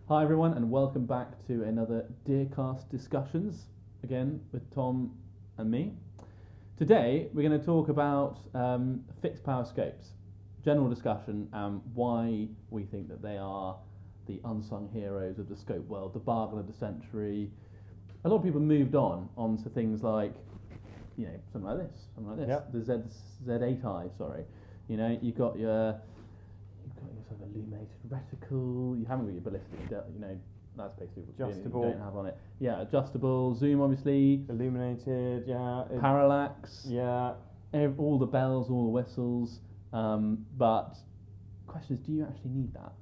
Hi everyone, and welcome back to another Deercast discussions, again with Tom and me. Today we're going to talk about fixed power scopes, general discussion, and why we think that they are the unsung heroes of the scope world, the bargain of the century. A lot of people moved onto things like, something like this, Yep. the Z8i, sorry. You've got your sort of illuminated reticle. You haven't got your ballistic. That's basically what Adjustable. you don't have on it. Yeah, adjustable zoom, obviously. Illuminated, yeah. Parallax. Yeah. All the bells, all the whistles. But question is, do you actually need that?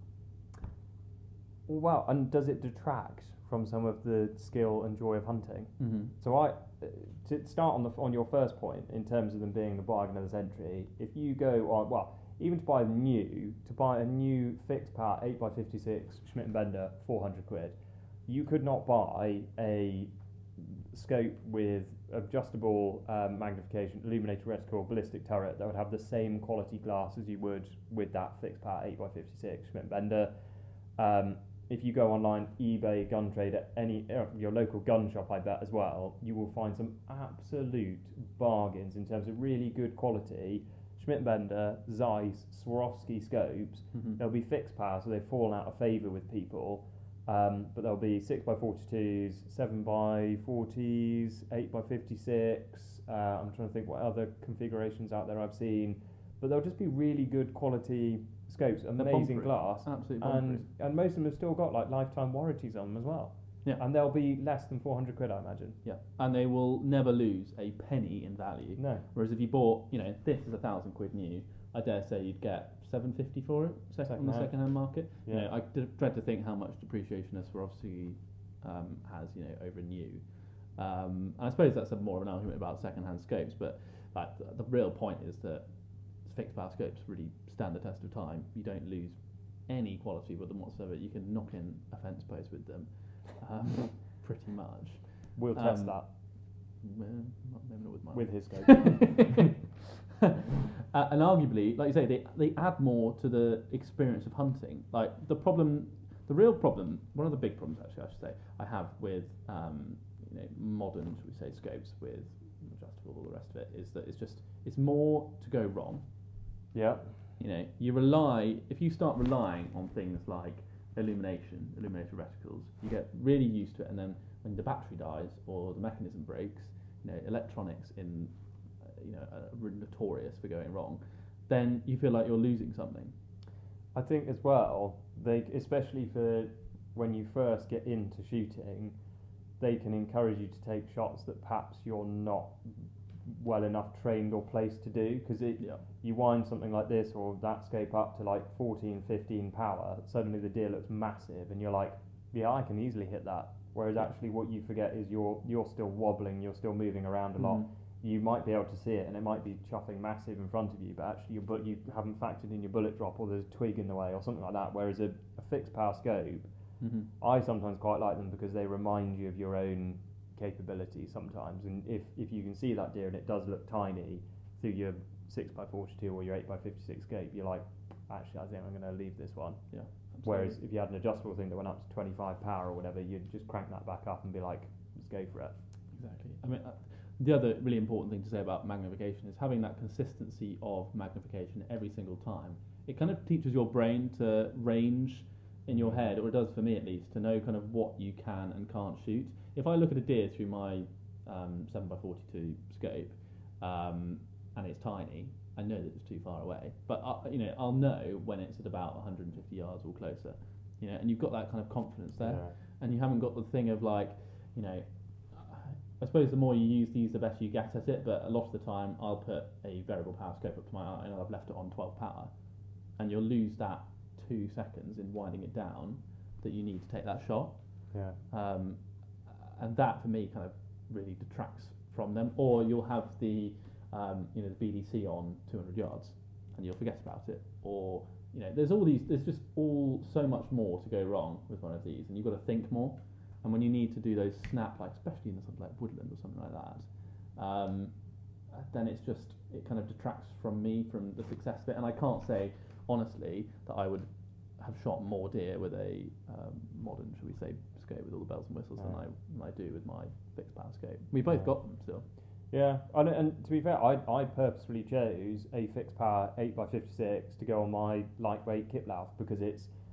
Well, and does it detract from some of the skill and joy of hunting? Mm-hmm. So to start on your first point, in terms of them being the bargain of the century, if you go on, well, even to buy a new fixed power 8x56 Schmidt and Bender, 400 quid, you could not buy a scope with adjustable magnification, illuminated reticle, ballistic turret that would have the same quality glass as you would with that fixed power 8x56 Schmidt and Bender. If you go online, eBay, Gun Trade, any your local gun shop, I bet as well, you will find some absolute bargains in terms of really good quality Schmidt and Bender, Zeiss, Swarovski scopes. Mm-hmm. They'll be fixed power, so they've fallen out of favour with people. But they'll be 6x42s, 7x40s, 8x56. I'm trying to think what other configurations out there I've seen. But they'll just be really good quality scopes, amazing glass. Absolutely. And most of them have still got like lifetime warranties on them as well. Yeah. And they'll be less than 400 quid, I imagine. Yeah, and they will never lose a penny in value. No. Whereas if you bought, this is £1,000 new, I dare say you'd get £750 for it on the second-hand market. Yeah. I dread to think how much depreciation a Swarovski has, over new. And I suppose that's more of an argument about second-hand scopes, but the real point is that fixed power scopes really stand the test of time. You don't lose any quality with them whatsoever. You can knock in a fence post with them. Pretty much. We'll test that. Maybe not with mine. With his scope. And arguably, like you say, they add more to the experience of hunting. Like the real problem, one of the big problems actually, I should say, I have with modern, should we say, scopes with adjustable, all the rest of it, is that it's more to go wrong. Yeah. If you start relying on things like illuminated reticles, you get really used to it, and then when the battery dies or the mechanism breaks, electronics are notorious for going wrong, then you feel like you're losing something. I think as well, especially for when you first get into shooting, they can encourage you to take shots that perhaps you're not well enough trained or placed to do, because you wind something like this or that scope up to like 14, 15 power, suddenly the deer looks massive and you're like, yeah, I can easily hit that. Whereas actually what you forget is you're still wobbling, you're still moving around a lot. You might be able to see it and it might be chuffing massive in front of you, but actually you haven't factored in your bullet drop, or there's a twig in the way or something like that. Whereas a fixed power scope, I sometimes quite like them because they remind you of your own capability sometimes, and if you can see that deer and it does look tiny through your 6x42 or your 8x56 scope, you're like, actually I think I'm going to leave this one. Yeah. Absolutely. Whereas if you had an adjustable thing that went up to 25 power or whatever, you'd just crank that back up and be like, let's go for it. Exactly. I mean, the other really important thing to say about magnification is having that consistency of magnification every single time. It kind of teaches your brain to range in your head, or it does for me at least, to know kind of what you can and can't shoot. If I look at a deer through my 7x42 scope and it's tiny, I know that it's too far away. But I'll know when it's at about 150 yards or closer. And you've got that kind of confidence there, and you haven't got the thing of like, I suppose the more you use these, the better you get at it. But a lot of the time, I'll put a variable power scope up to my eye, and I've left it on 12 power, and you'll lose that 2 seconds in winding it down that you need to take that shot. Yeah. And that for me kind of really detracts from them. Or you'll have the the BDC on 200 yards and you'll forget about it. Or there's just so much more to go wrong with one of these, and you've got to think more. And when you need to do those snap, especially in something like woodland or something like that, then it kind of detracts from me from the success of it. And I can't say honestly that I would have shot more deer with a modern, should we say, scope with all the bells and whistles than I do with my fixed power scope. We both got them still. Yeah, and to be fair, I purposefully chose a fixed power 8x56 to go on my lightweight Kitlauf because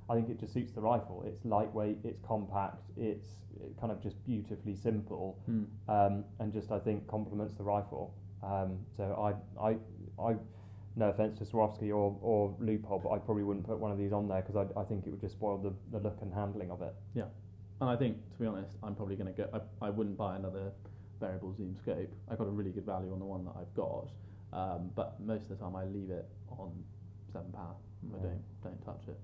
I think it just suits the rifle. It's lightweight, it's compact, it kind of just beautifully simple, and just I think complements the rifle. So I no offense to Swarovski or Leupold, but I probably wouldn't put one of these on there because I think it would just spoil the look and handling of it. Yeah, and I think, to be honest, I'm probably going to go. I wouldn't buy another variable zoom scope. I got a really good value on the one that I've got, but most of the time I leave it on 7 power. I don't touch it.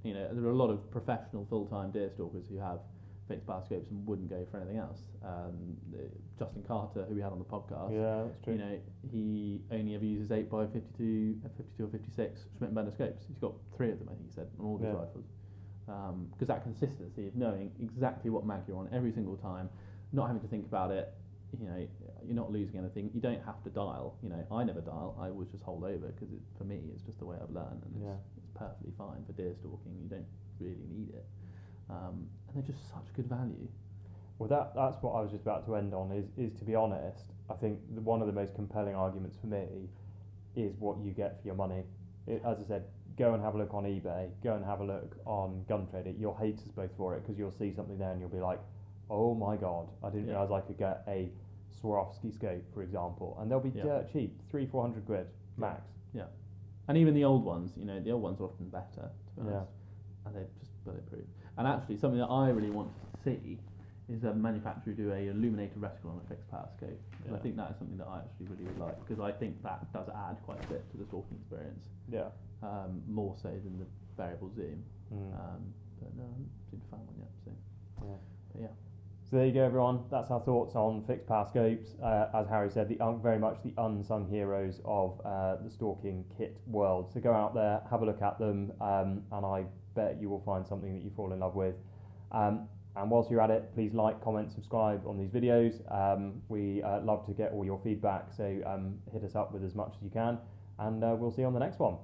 There are a lot of professional full-time deer stalkers who have fixed power scopes and wouldn't go for anything else. Justin Carter, who we had on the podcast, that's true. He only ever uses 8x52 or 56 Schmidt & Bender scopes. He's got 3 of them, I think he said, on all his rifles. Because that consistency of knowing exactly what mag you're on every single time, not having to think about it, you're not losing anything. You don't have to dial. I never dial. I always just hold over because for me it's just the way I've learned, and it's perfectly fine for deer stalking. You don't really need it, and they're just such good value. Well, that's what I was just about to end on. Is to be honest, I think one of the most compelling arguments for me is what you get for your money. As I said, go and have a look on eBay. Go and have a look on GunTrader. You'll hate us both for it because you'll see something there and you'll be like, oh my god, I didn't realise I could get a Swarovski scope, for example, and they'll be dirt cheap, 300-400 quid max. Yeah, and even the old ones, the old ones are often better, to be honest, and they're just bulletproof. And actually, something that I really want to see is a manufacturer do a illuminated reticle on a fixed power scope. I think that is something that I actually really would like because I think that does add quite a bit to the stalking experience. Yeah. More so than the variable zoom. But no, I haven't seen to find one yet. So. Yeah. But yeah. So there you go, everyone. That's our thoughts on fixed power scopes. As Harry said, very much the unsung heroes of the stalking kit world. So go out there, have a look at them, and I bet you will find something that you fall in love with. And whilst you're at it, please like, comment, subscribe on these videos. We love to get all your feedback, so hit us up with as much as you can, and we'll see you on the next one.